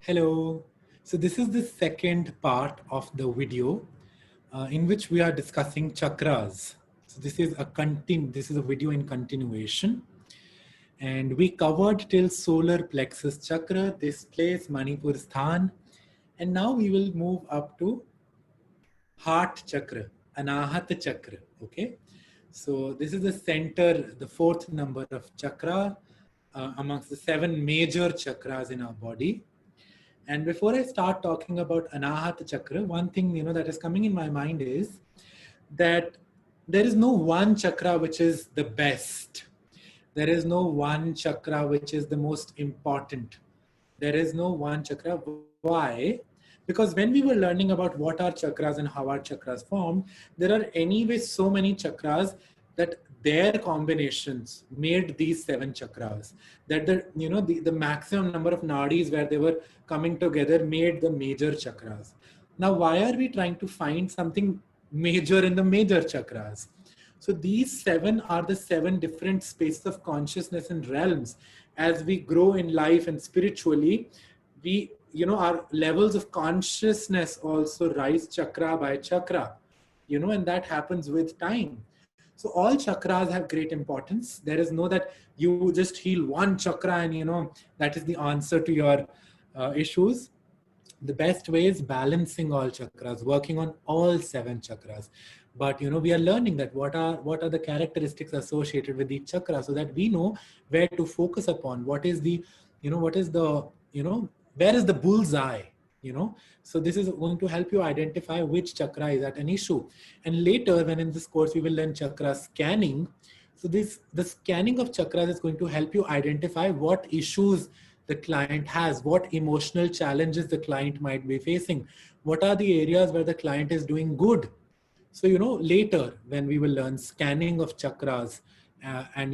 Hello. So this is the second part of the video in which we are discussing chakras. So this is a video in continuation, and we covered till solar plexus chakra, this place Manipur Sthan, and now we will move up to heart chakra, Anahat chakra. Okay. So this is the center, the fourth number of chakra amongst the seven major chakras in our body. And before I start talking about Anahata Chakra, one thing that is coming in my mind is that there is no one chakra which is the best. There is no one chakra which is the most important. There is no one chakra. Why? Because when we were learning about what are chakras and how are chakras formed, there are anyway so many chakras that their combinations made these seven chakras. That the maximum number of nadis where they were coming together made the major chakras. Now, why are we trying to find something major in the major chakras? So these seven are the seven different spaces of consciousness and realms. As we grow in life and spiritually, our levels of consciousness also rise chakra by chakra, and that happens with time. So all chakras have great importance. There is no that you just heal one chakra and that is the answer to your issues. The best way is balancing all chakras, working on all seven chakras. But we are learning that what are the characteristics associated with each chakra, so that we know where to focus upon. What is the where is the bullseye? So this is going to help you identify which chakra is at an issue. And later, when in this course we will learn chakra scanning, so the scanning of chakras is going to help you identify what issues the client has, what emotional challenges the client might be facing, what are the areas where the client is doing good. So later when we will learn scanning of chakras, and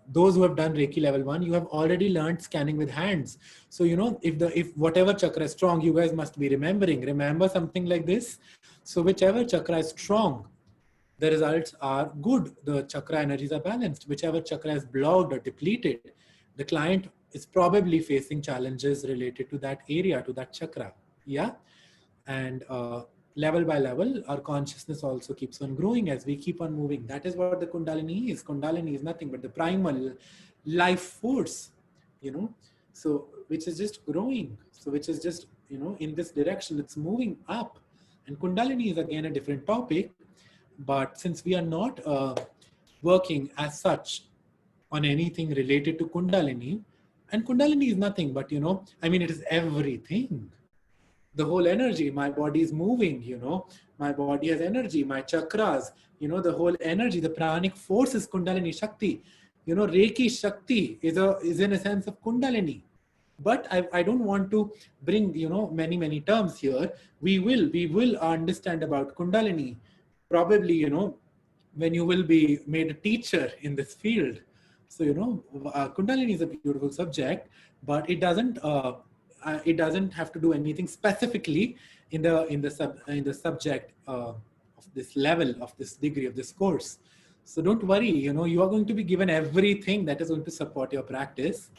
those who have done Reiki level 1, you have already learned scanning with hands. So if whatever chakra is strong, you guys must be remember something like this. So whichever chakra is strong, the results are good. The chakra energies are balanced. Whichever chakra is blocked or depleted, the client is probably facing challenges related to that area, to that chakra. Yeah. And level by level, our consciousness also keeps on growing as we keep on moving. That is what the Kundalini is. Kundalini is nothing but the primal life force, so which is just growing. So which is just, in this direction, it's moving up. And Kundalini is again a different topic. But since we are not working as such on anything related to Kundalini, and Kundalini is nothing but, it is everything. The whole energy, my body is moving, my body has energy, my chakras, the whole energy, the pranic force is Kundalini Shakti. Reiki Shakti is in a sense of Kundalini. But I don't want to bring, many terms here. We will understand about Kundalini probably, when you will be made a teacher in this field. So, Kundalini is a beautiful subject, but it doesn't have to do anything specifically in the subject of this level, of this degree, of this course. So don't worry, you are going to be given everything that is going to support your practice.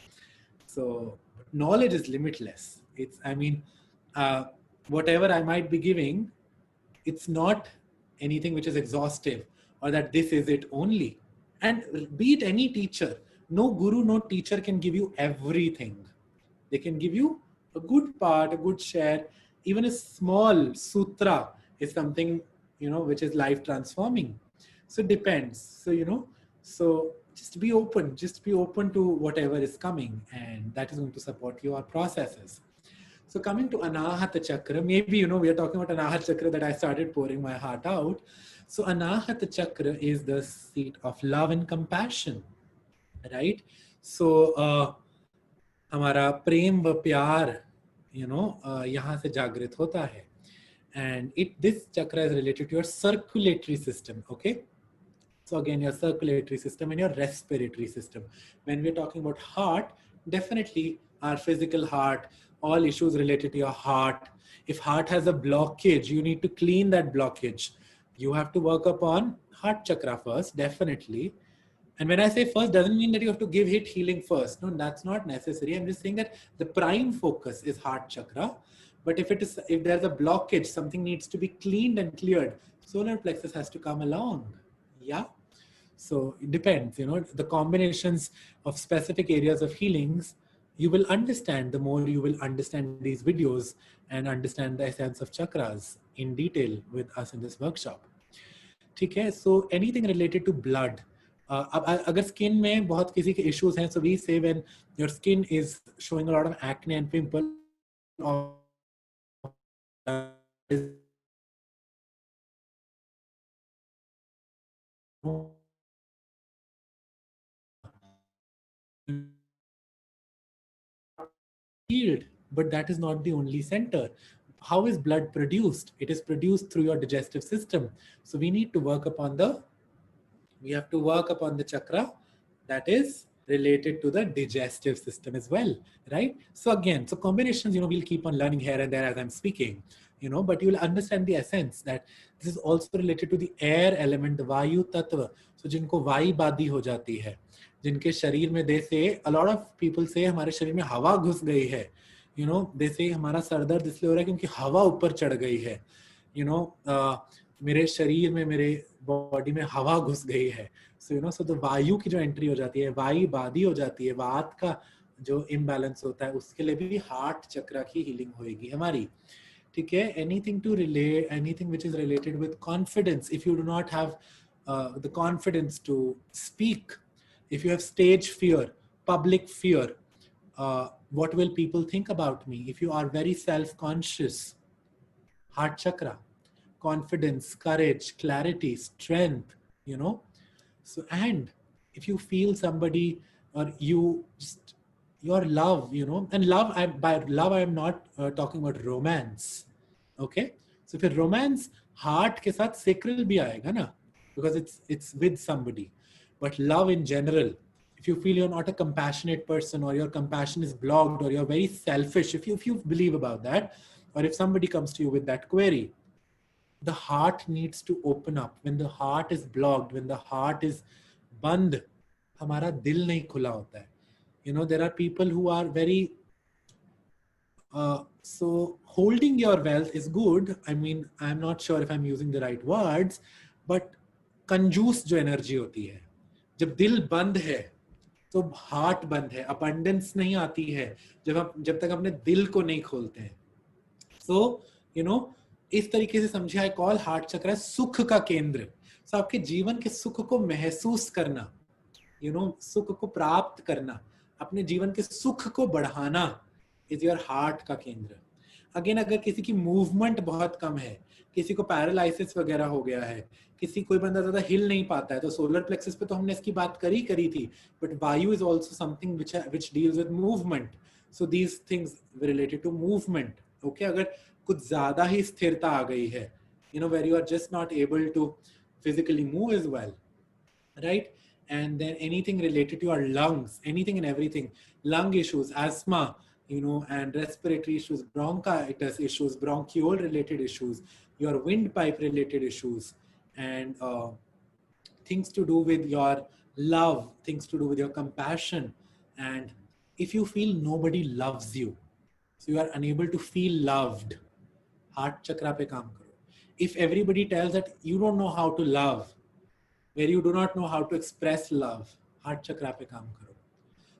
So knowledge is limitless. Whatever I might be giving, it's not anything which is exhaustive, or that this is it only. And be it any teacher, no guru, no teacher can give you everything. They can give you a good part, a good share. Even a small sutra is something, which is life transforming. So it depends. So, so just be open to whatever is coming, and that is going to support your processes. So coming to Anahata Chakra, maybe, we are talking about Anahata Chakra that I started pouring my heart out. So Anahata Chakra is the seat of love and compassion, right? So हमारा प्रेम व प्यार यहाँ से जागृत होता है. And this chakra is related to your circulatory system. Okay, so again, your circulatory system and your respiratory system. When we're talking about heart, definitely our physical heart, all issues related to your heart. If heart has a blockage, you need to clean that blockage. You have to work upon heart chakra first, definitely. And when I say first, doesn't mean that you have to give it healing first. No, that's not necessary. I'm just saying that the prime focus is heart chakra. But if there's a blockage, something needs to be cleaned and cleared, solar plexus has to come along. Yeah. So it depends, the combinations of specific areas of healings, you will understand the more you will understand these videos and understand the essence of chakras in detail with us in this workshop. ठीक है, so anything related to blood, अब अगर skin में बहुत किसी के issues हैं, so we say when your skin is showing a lot of acne and pimple, healed, but that is not the only center. How is blood produced? It is produced through your digestive system. So we need to work upon the chakra that is related to the digestive system as well, right? So again, so combinations, we'll keep on learning here and there as I'm speaking, but you will understand the essence that this is also related to the air element, the vayu tattva. So जिनको वायु बादी हो जाती है, जिनके शरीर में they say, a lot of people say हमारे शरीर में हवा घुस गई है, they say हमारा सर दर्द इसलिए हो रहा है क्योंकि हवा ऊपर चढ़ गई है, मेरे शरीर में, मेरे बॉडी में हवा घुस गई है. सो तो वायु की जो एंट्री हो जाती है, वायु बादी हो जाती है, वात का जो इम्बैलेंस होता है, उसके लिए भी हार्ट चक्र की हीलिंग होगी हमारी. ठीक है, anything to relate, anything which is related with confidence. If you do not have the confidence to speak, if you have stage fear, public fear, what will people think about me? If you are very self-conscious, heart chakra, confidence, courage, clarity, strength, So, and if you feel somebody or you just, your love, and love, by love, I am not talking about romance. Okay. So if romance, heart ke sath sacral bhi aayega na, because it's with somebody. But love in general, if you feel you're not a compassionate person, or your compassion is blocked, or you're very selfish, if you believe about that, or if somebody comes to you with that query, the heart needs to open up. When the heart is blocked, when the heart is band, हमारा दिल नहीं खुला होता है. There are people who are very so holding your wealth is good. I mean, I'm not sure if I'm using the right words, but कंजूस जो energy होती है, जब दिल बंद है तो हार्ट बंद है, अबंडेंस नहीं आती है जब तक अपने दिल को नहीं खोलते हैं. सो इस तरीके से समझे, आई कॉल हार्ट चक्र सुख का केंद्र. सो आपके जीवन के सुख को महसूस करना, सुख को प्राप्त करना, अपने जीवन के सुख को बढ़ाना इज योर हार्ट का केंद्र. अगेन, अगर किसी की मूवमेंट बहुत कम है, किसी को पैरालाइसिस वगैरह हो गया है, कोई बंदा ज्यादा हिल नहीं पाता है, तो सोलर प्लेक्सस पे तो हमने इसकी बात करी थी, but vayu is also something which deals with movement. So these things related to movement. Okay, अगर कुछ ज्यादा ही स्थिरता आ गई है, where you are just not able to physically move as well, right? And then anything related to your lungs, anything and everything, lung issues, asthma, and respiratory issues, bronchitis issues, bronchiole related issues, your windpipe related issues, and things to do with your love, things to do with your compassion. And if you feel nobody loves you, so you are unable to feel loved, heart chakra pe kaam karo. If everybody tells that you don't know how to love, where you do not know how to express love, heart chakra pe kaam karo.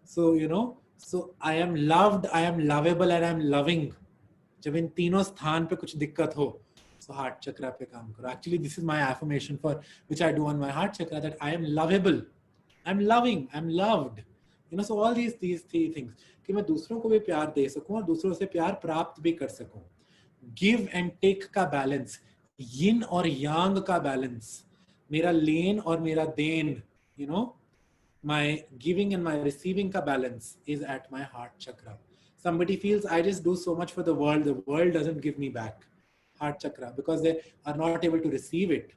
So, so I am loved, I am lovable, and I am loving. जब इन तीनों स्थान पे कुछ दिक्कत हो, so heart chakra पे काम करो. Actually, this is my affirmation for which I do on my heart chakra, that I am lovable, I'm loving, I'm loved. So all these three things, कि मैं दूसरों को भी प्यार दे सकूं और दूसरों से प्यार प्राप्त भी कर सकूं. Give and take का बैलेंस, yin और yang का बैलेंस, मेरा लेन और मेरा then, my giving and my receiving ka balance is at my heart chakra. Somebody feels I just do so much for the world doesn't give me back, heart chakra, because they are not able to receive it.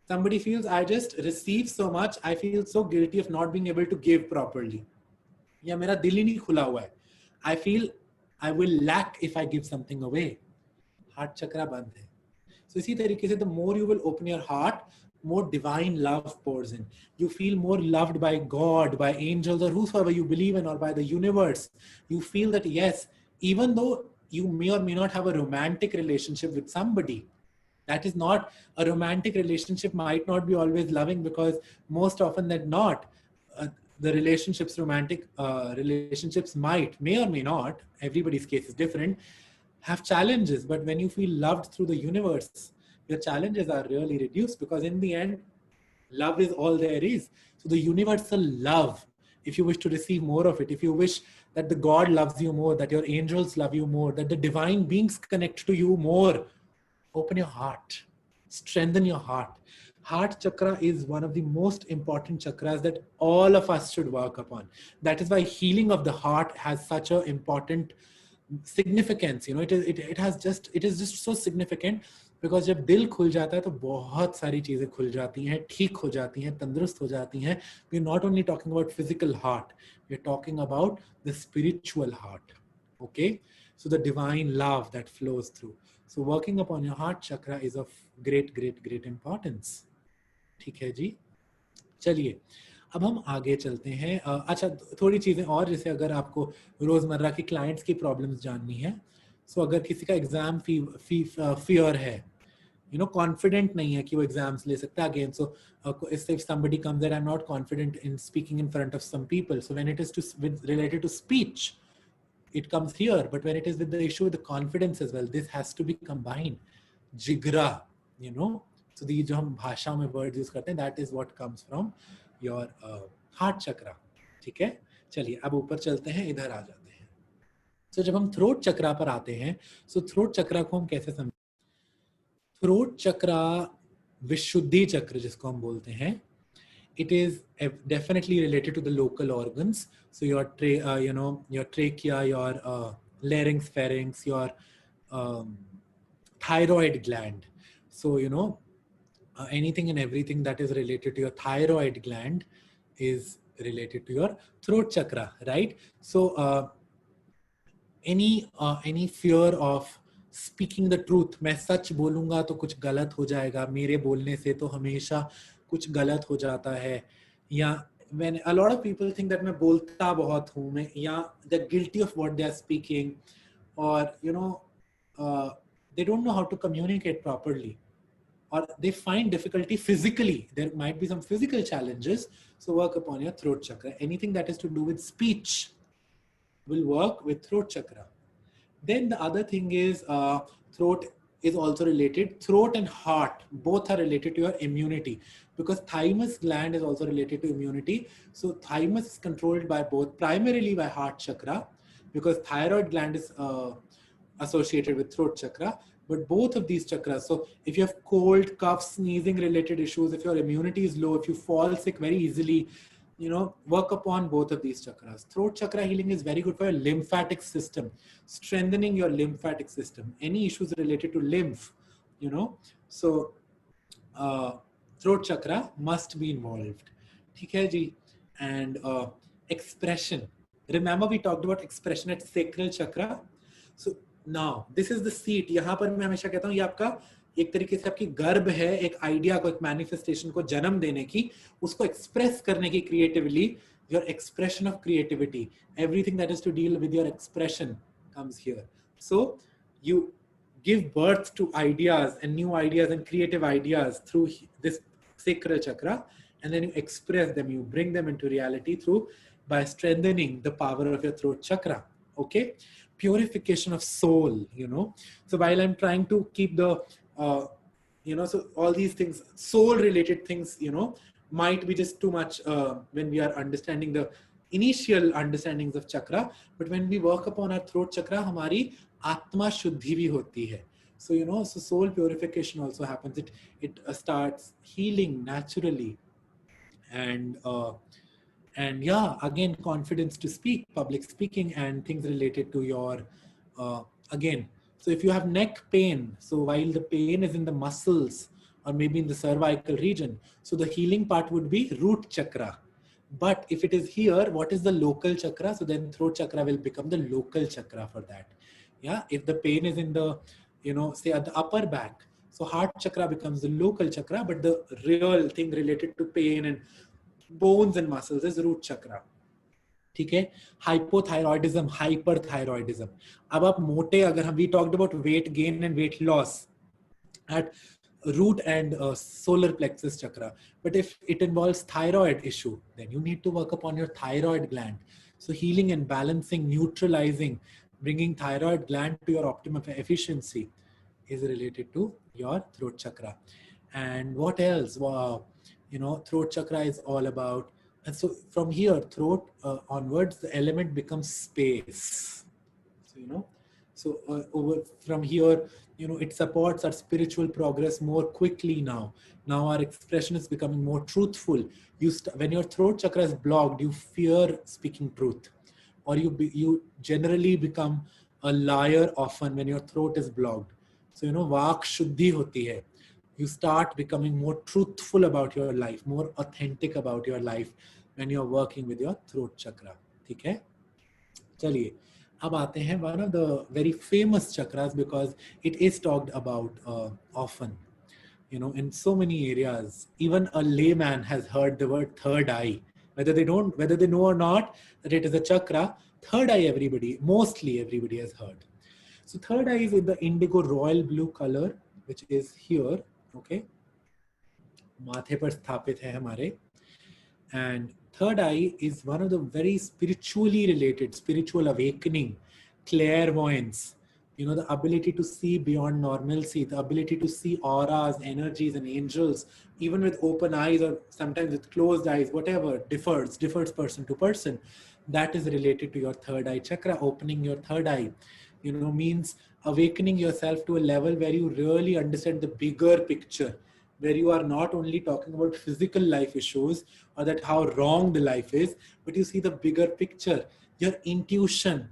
Somebody feels I just receive so much, I feel so guilty of not being able to give properly. Ya mera dil hi nahi khula hua hai, I feel I will lack if I give something away. Heart chakra band hai. So इसी तरीके से the more you will open your heart, more divine love pours in. You feel more loved by God, by angels, or whosoever you believe in, or by the universe. You feel that, yes, even though you may or may not have a romantic relationship with somebody, that is not a romantic relationship, might not be always loving, because most often than not, uh, the romantic relationships may or may not, everybody's case is different, have challenges. But when you feel loved through the universe, your challenges are really reduced, because in the end, love is all there is. So the universal love, if you wish to receive more of it, if you wish that the God loves you more, that your angels love you more, that the divine beings connect to you more, open your heart, strengthen your heart. Heart chakra is one of the most important chakras that all of us should work upon. That is why healing of the heart has such an important significance. You know, it is just so significant, because जब दिल खुल जाता है तो बहुत सारी चीजें खुल जाती हैं, ठीक हो जाती हैं, तंदुरुस्त हो जाती हैं. We're not only talking about physical heart, we're talking about the spiritual heart. Okay, so the divine love that flows through. So working upon your heart chakra is of great importance. ठीक है जी. चलिए अब हम आगे चलते हैं. अच्छा, थोड़ी चीजें और, जैसे अगर आपको रोजमर्रा की क्लाइंट्स की प्रॉब्लम्स जाननी है, सो अगर किसी का एग्जाम फियर है, यू नो, कॉन्फिडेंट नहीं है कि वो एग्जाम्स ले सकता है again, so if somebody comes that I'm not confident in speaking in front of some people, so when it is related to speech, it comes here. But when it is with the issue with the confidence as well, this has to be combined. Jigra, you know, so the जो हम भाषा में words use करते हैं, that is what comes from your heart chakra. ठीक है, चलिए अब ऊपर चलते हैं, इधर आ जाते हैं. So जब हम throat chakra पर आते हैं, so throat chakra को हम कैसे समझें? Throat chakra, विशुद्धि चक्र जिसको हम बोलते हैं, it is definitely related to the local organs. So your your trachea, your larynx, pharynx, your thyroid gland. So anything and everything that is related to your thyroid gland is related to your throat chakra, right? So any fear of speaking the truth, मैं सच बोलूंगा तो कुछ गलत हो जाएगा, मेरे बोलने से तो हमेशा कुछ गलत हो जाता है, या when a lot of people think that मैं बोलता बहुत हूँ, मैं, या they're guilty of what they are speaking, or they don't know how to communicate properly, or they find difficulty physically. There might be some physical challenges. So work upon your throat chakra. Anything that is to do with speech will work with throat chakra. Then the other thing is throat is also related. Throat and heart both are related to your immunity, because thymus gland is also related to immunity. So thymus is controlled by both, primarily by heart chakra, because thyroid gland is associated with throat chakra. But both of these chakras, so if you have cold, cough, sneezing related issues, if your immunity is low, if you fall sick very easily, work upon both of these chakras. Throat chakra healing is very good for your lymphatic system, strengthening your lymphatic system. Any issues related to lymph, so throat chakra must be involved. ठीक है जी. And expression. Remember we talked about expression at sacral chakra. So now this is the seat. यहाँ पर मैं हमेशा कहता हूँ ये आपका एक तरीके से आपकी गर्भ है, एक आइडिया को, एक मैनिफेस्टेशन को जन्म देने की, उसको एक्सप्रेस करने की creatively. Your expression of creativity, everything that is to deal with your expression comes here. So you give birth to ideas and new ideas and creative ideas through this sacral chakra, and then you express them, you bring them into reality through by strengthening the power of your throat chakra. Okay, purification of soul, so while I'm trying to keep the so all these things, soul related things, might be just too much when we are understanding the initial understandings of chakra. But when we work upon our throat chakra, hamari atma shuddhi bhi hoti hai. So so soul purification also happens. It starts healing naturally. And yeah, again, confidence to speak, public speaking, and things related to your again. So if you have neck pain, so while the pain is in the muscles or maybe in the cervical region, so the healing part would be root chakra. But if it is here, what is the local chakra? So then throat chakra will become the local chakra for that. Yeah, if the pain is in the, say at the upper back, So heart chakra becomes the local chakra, but the real thing related to pain and bones and muscles is root chakra. ठीक है. Hypothyroidism, hyperthyroidism. अब आप मोटे, अगर हम, we talked about weight gain and weight loss at root and solar plexus chakra, but if it involves thyroid issue, then you need to work upon your thyroid gland. So healing and balancing, neutralizing, bringing thyroid gland to your optimum efficiency is related to your throat chakra. And what else? Wow, throat chakra is all about. And so from here, throat onwards, the element becomes space. So, over from here, it supports our spiritual progress more quickly now. Now our expression is becoming more truthful. When your throat chakra is blocked, you fear speaking truth, or you generally become a liar often when your throat is blocked. So, vaak shuddhi hoti hai. You start becoming more truthful about your life, more authentic about your life when you're working with your throat chakra. ठीक है? चलिए, अब आते हैं one of the very famous chakras, because it is talked about often, in so many areas. Even a layman has heard the word third eye, whether they know or not that it is a chakra. Third eye, mostly everybody has heard. So third eye is in the indigo royal blue color, which is here. Okay, माथे पर स्थापित है हमारे. And third eye is one of the very spiritually related, spiritual awakening, clairvoyance, the ability to see beyond normalcy, the ability to see auras, energies, and angels, even with open eyes or sometimes with closed eyes, whatever, differs person to person. That is related to your third eye chakra. Opening your third eye, means awakening yourself to a level where you really understand the bigger picture, where you are not only talking about physical life issues or that how wrong the life is, but you see the bigger picture. Your intuition,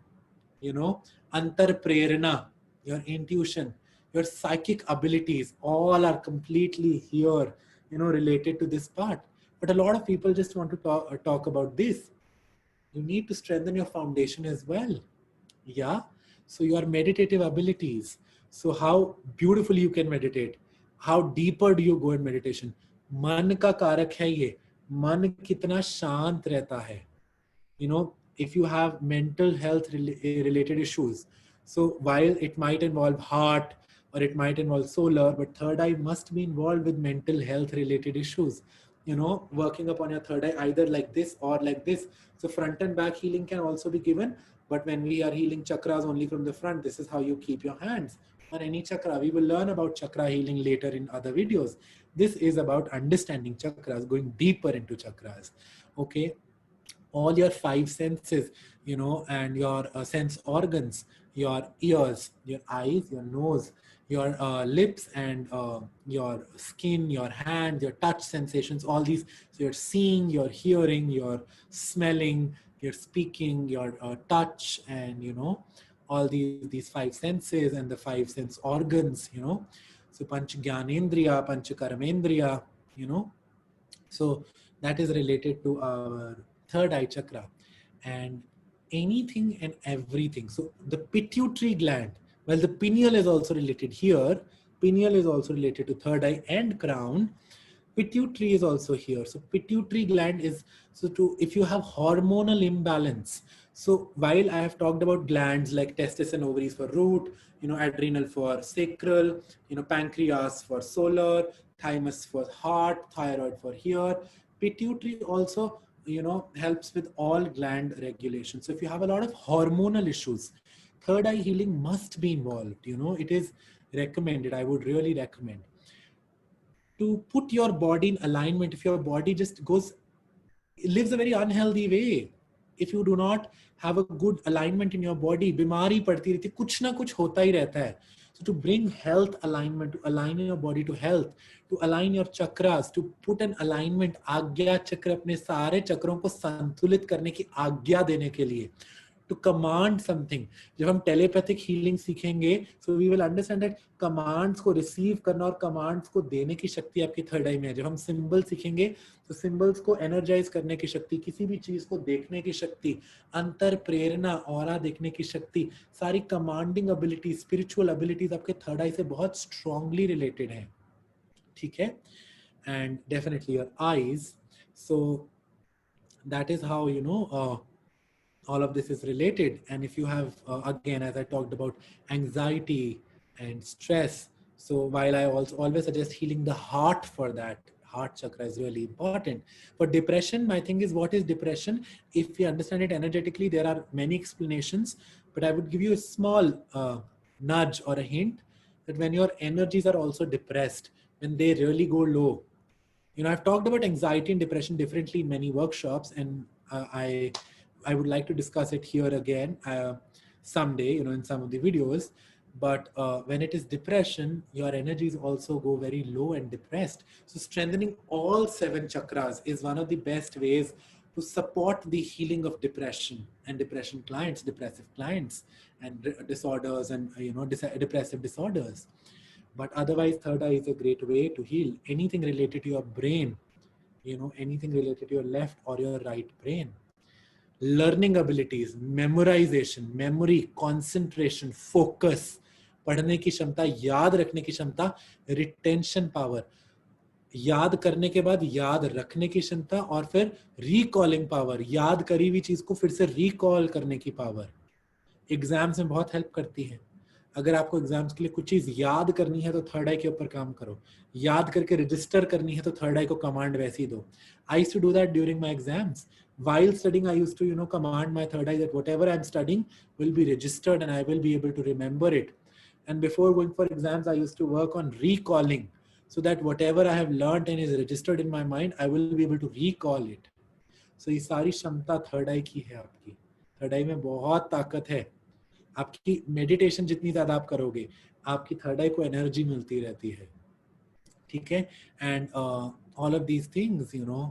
antar prerana, your intuition, your psychic abilities, all are completely here, related to this part. But a lot of people just want to talk about this. You need to strengthen your foundation as well. Yeah. So your meditative abilities. So how beautifully you can meditate. How deeper do you go in meditation? मन का कारक है ये. मन कितना शांत रहता है. If you have mental health related issues, so while it might involve heart or it might involve solar, but third eye must be involved with mental health related issues. Working upon your third eye either like this or like this. So front and back healing can also be given, but when we are healing chakras only from the front, this is how you keep your hands on any chakra. We will learn about chakra healing later in other videos. This is about understanding chakras, going deeper into chakras. Okay. All your five senses, and your sense organs, your ears, your eyes, your nose, your lips, and your skin, your hands, your touch sensations, all these. So you're seeing, you're hearing, you're smelling, you're speaking, your touch, and all these five senses and the five sense organs. So panch gyanendriya, panch karmendriya. So that is related to our third eye chakra. And anything and everything. So the pituitary gland, well, the pineal is also related here. Pineal is also related to third eye and crown. Pituitary is also here. So pituitary gland is, if you have hormonal imbalance. So while I have talked about glands like testis and ovaries for root, adrenal for sacral, pancreas for solar, thymus for heart, thyroid for here, pituitary also, helps with all gland regulation. So if you have a lot of hormonal issues, third eye healing must be involved. It is recommended. I would really recommend to put your body in alignment. If your body just lives a very unhealthy way, if you do not have a good alignment in your body, बीमारी पड़ती रहती है, कुछ ना कुछ होता ही रहता है. So to bring health alignment, to align your body to health, to align your chakras, to put an alignment, आज्ञा चक्र अपने सारे चक्रों को संतुलित करने की आज्ञा देने के लिए, to command something. जब हम telepathic healing सीखेंगे, so we will understand that commands को receive करना और commands को देने की शक्ति आपकी third eye में है. जब हम symbol सीखेंगे, तो symbols को energize करने की शक्ति, किसी भी चीज को देखने की शक्ति, अंतर प्रेरणा, aura देखने की शक्ति, सारी commanding abilities, spiritual abilities आपके third eye से बहुत strongly related हैं. ठीक है? And definitely your eyes. So that is how, you know, all of this is related. And if you have, again, as I talked about anxiety and stress, so while I also always suggest healing the heart for that, heart chakra is really important. For depression, my thing is, what is depression? If we understand it energetically, there are many explanations, but I would give you a small nudge or a hint that when your energies are also depressed, when they really go low, you know, I've talked about anxiety and depression differently in many workshops, and I would like to discuss it here again someday, you know, in some of the videos. But when it is depression, your energies also go very low and depressed. So strengthening all 7 chakras is one of the best ways to support the healing of depression and depression clients, depressive clients, and disorders, and you know, depressive disorders. But otherwise, third eye is a great way to heal anything related to your brain, you know, anything related to your left or your right brain. Learning abilities, memorization, memory, concentration, focus, पढ़ने की क्षमता, याद रखने की क्षमता, retention power, याद करने के बाद याद रखने की क्षमता, और फिर recalling power, याद करी हुई चीज को फिर से recall करने की पावर एग्जाम्स में बहुत हेल्प करती है. अगर आपको एग्जाम्स के लिए कुछ चीज याद करनी है तो थर्ड आई के ऊपर काम करो. याद करके रजिस्टर करनी है तो थर्ड आई को कमांड वैसे ही दो. I used to do that during my exams. While studying, I used to, you know, command my third eye that whatever I'm studying will be registered and I will be able to remember it. And before going for exams, I used to work on recalling so that whatever I have learned and is registered in my mind, I will be able to recall it. So ये सारी क्षमता third आई की है आपकी. Third आई में बहुत ताकत है. आपकी मेडिटेशन जितनी ज्यादा आप करोगे, आपकी थर्ड आई को एनर्जी मिलती रहती है. ठीक है? And all of these things, you know,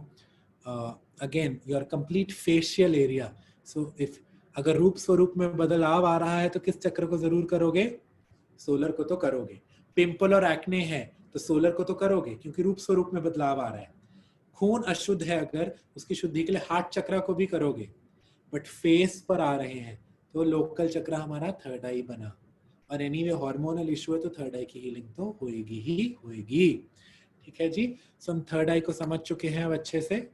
again your complete facial area. So if अगर रूप स्वरूप में बदलाव आ रहा है तो किस चक्र को जरूर करोगे? सोलर को तो करोगे. पिंपल और एक्ने है तो सोलर को तो करोगे, क्योंकि रूप स्वरूप में बदलाव आ रहा है. खून अशुद्ध है अगर, उसकी शुद्धि के लिए हार्ट चक्र को भी करोगे. बट फेस पर आ रहे हैं तो लोकल चक्र हमारा थर्ड आई बना. और एनीवे हार्मोनल इशू है तो थर्ड आई की हीलिंग तो होएगी ही होएगी. ठीक है जी. सो हम थर्ड आई को समझ चुके हैं अब अच्छे से.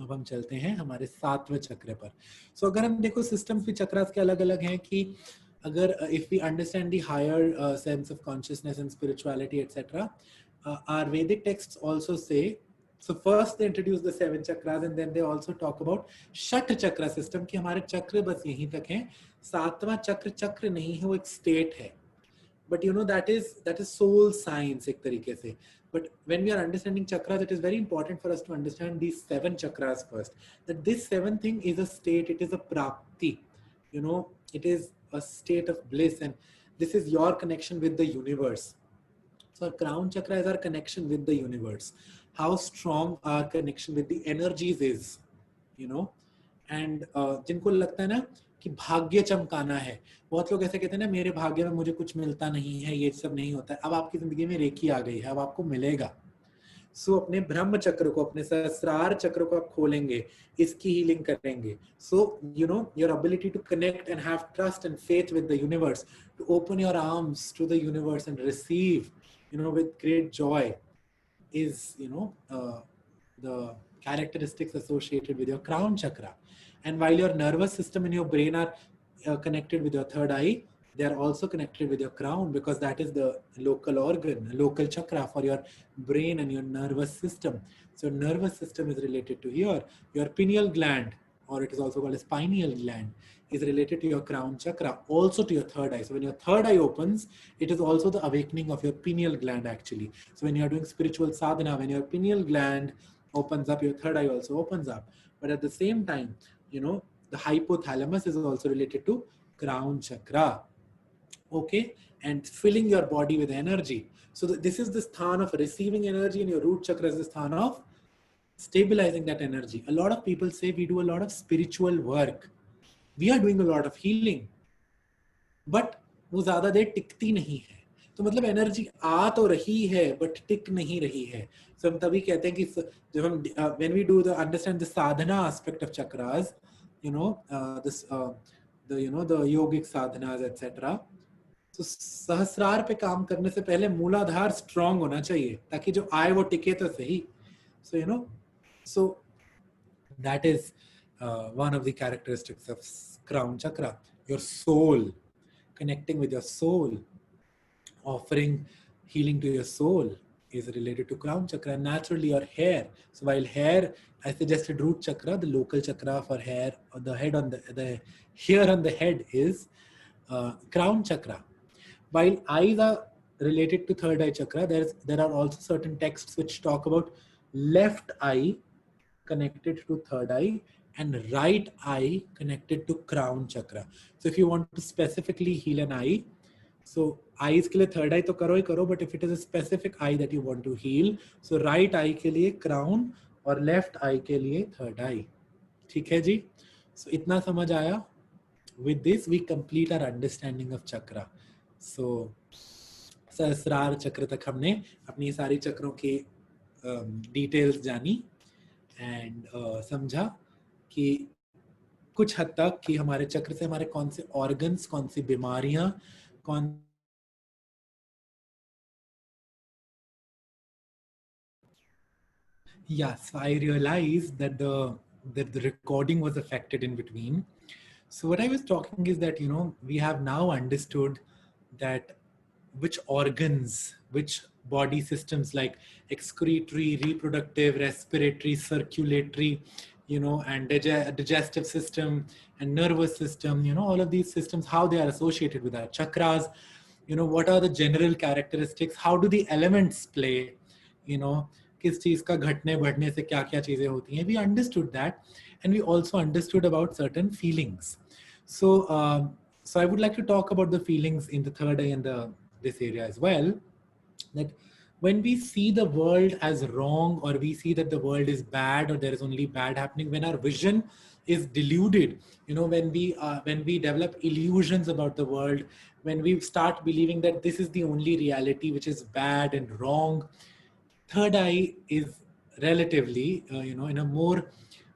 अब हम चलते हैं हमारे 7वें चक्र पर. सो अगर हम देखो सिस्टम्स भी चक्रास के अलग अलग हैं कि अगर if we understand the higher sense of consciousness and spirituality etcetera, our Vedic texts also say, so first they introduce the 7 chakras and then they also talk about षट चक्र सिस्टम कि हमारे चक्र बस यहीं तक हैं. 7वां चक्र चक्र नहीं है, वो एक स्टेट है. But you know, that is soul science एक तरीके से. But when we are understanding chakras, it is very important for us to understand these 7 chakras first. That this 7th thing is a state, it is a prapti. You know, it is a state of bliss, and this is your connection with the universe. So our crown chakra is our connection with the universe. How strong our connection with the energies is, you know. And जिनको लगता है ना कि भाग्य चमकाना है, बहुत लोग ऐसे कहते हैं ना, मेरे भाग्य में मुझे कुछ मिलता नहीं है, ये सब नहीं होता है. अब आपकी जिंदगी में रेखी आ गई है, अब आपको मिलेगा. सो अपने ब्रह्म चक्र को, अपने सहस्रार चक्र को आप खोलेंगे, इसकी हीलिंग करेंगे. So you know, your ability to connect and have trust and faith with the universe, to open your arms to the universe and receive, you know, with great joy, is, you know, the characteristics associated with your crown chakra. And while your nervous system and your brain are connected with your third eye, they are also connected with your crown, because that is the local organ, local chakra for your brain and your nervous system. So nervous system is related to here. Your pineal gland, or it is also called as pineal gland, is related to your crown chakra, also to your third eye. So when your third eye opens, it is also the awakening of your pineal gland actually. So when you are doing spiritual sadhana, when your pineal gland opens up, your third eye also opens up. But at the same time, you know, the hypothalamus is also related to crown chakra. Okay, and filling your body with energy. So this is the sthan of receiving energy, and your root chakra is the sthan of stabilizing that energy. A lot of people say we do a lot of spiritual work, we are doing a lot of healing, but वो ज्यादा देर टिकती नहीं है. तो मतलब energy आ तो रही है but टिक नहीं रही है. So हम तभी कहते हैं कि जब हम when we do the understand the sadhana aspect of chakras, you know, the yogic sadhanas etc. तो सहस्रार पे काम करने से पहले मूलाधार स्ट्रांग होना चाहिए ताकि जो आए वो टिके तो सही. So you know, so that is one of the characteristics of crown chakra. Your soul, connecting with your soul, offering healing to your soul is related to crown chakra. And naturally your hair. So while hair, I suggested root chakra, the local chakra for hair, or the head on the hair on the head is crown chakra. While eyes are related to third eye chakra, there are also certain texts which talk about left eye connected to third eye and right eye connected to crown chakra. So if you want to specifically heal an eye, so eyes के लिए third eye तो करो ही करो, but if it is a specific eye that you want to heal, so right eye के लिए crown और left eye के लिए third eye. ठीक है जी? So इतना समझ आया? With this we complete our understanding of chakra. So सहस्रार चक्र तक हमने अपनी सारी चक्रों की डिटेल्स जानी एंड समझा कि कुछ हद तक कि हमारे चक्र से हमारे कौन से ऑर्गन्स, कौन सी बीमारियां, कौन so I realized that the recording was affected in between. So what I was talking is that, you know, we have now understood that which organs, which body systems like excretory, reproductive, respiratory, circulatory, you know, and digestive system and nervous system, you know, all of these systems, how they are associated with our chakras, you know, what are the general characteristics, how do the elements play, you know, किस चीज का घटने बढ़ने से क्या क्या चीजें होती हैं. We understood that, and we also understood about certain feelings. So so I would like to talk about the feelings in the third eye and this area as well. That when we see the world as wrong, or we see that the world is bad, or there is only bad happening, when our vision is deluded, you know, when we develop illusions about the world, when we start believing that this is the only reality which is bad and wrong, third eye is relatively, you know, in a more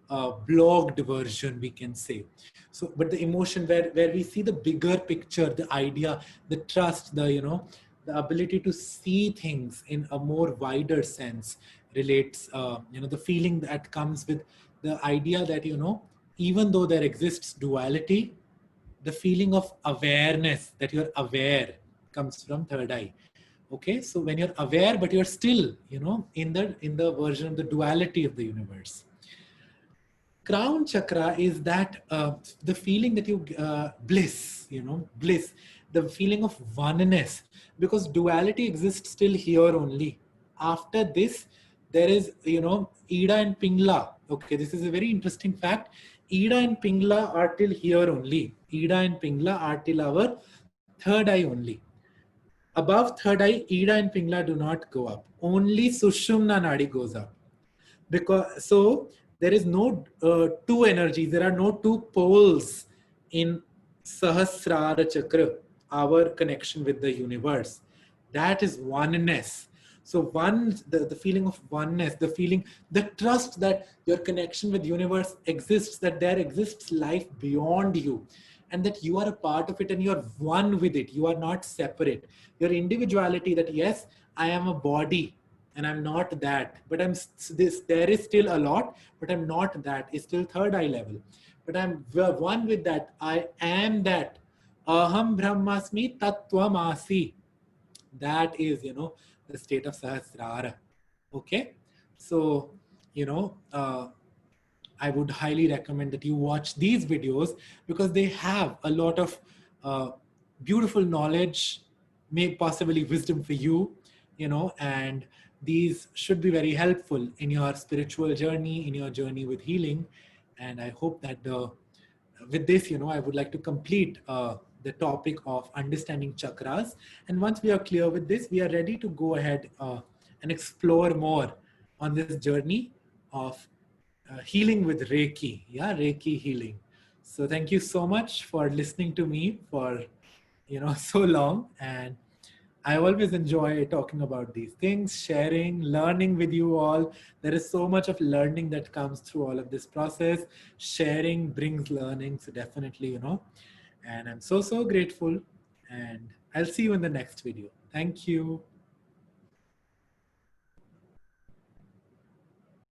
blogged version, we can say. So, but the emotion where we see the bigger picture, the idea, the trust, the, you know, the ability to see things in a more wider sense relates, you know, the feeling that comes with the idea that, you know, even though there exists duality, the feeling of awareness that you're aware comes from third eye. Okay, so when you're aware but you're still, you know, in the version of the duality of the universe. Crown chakra is that the feeling that you bliss, you know, bliss, the feeling of oneness, because duality exists still here only. After this there is, you know, Ida and Pingla. Okay, this is a very interesting fact. Ida and Pingla are till here only. Ida and Pingla are till our third eye only. Above third eye, Ida and Pingla do not go up. Only Sushumna Nadi goes up. Because so there is no two energies. There are no two poles in Sahasrara Chakra, our connection with the universe. That is oneness. So the feeling of oneness, the feeling, the trust that your connection with universe exists, that there exists life beyond you, and that you are a part of it and you are one with it. You are not separate. Your individuality, that yes, I am a body and I'm not that, but I'm this, there is still a lot, but I'm not that, is still third eye level. But I'm one with that. I am that. Aham brahmasmi tattvamasi. That is, you know, the state of Sahasrara. Okay. So, you know, I would highly recommend that you watch these videos because they have a lot of beautiful knowledge, may possibly wisdom for you, you know, and these should be very helpful in your spiritual journey, in your journey with healing. And I hope that with this, you know, I would like to complete the topic of understanding chakras. And once we are clear with this, we are ready to go ahead and explore more on this journey of healing with Reiki, yeah, Reiki healing. So thank you so much for listening to me for, so long. And I always enjoy talking about these things, sharing, learning with you all. There is so much of learning that comes through all of this process. Sharing brings learning. So definitely, and I'm so, so grateful. And I'll see you in the next video. Thank you.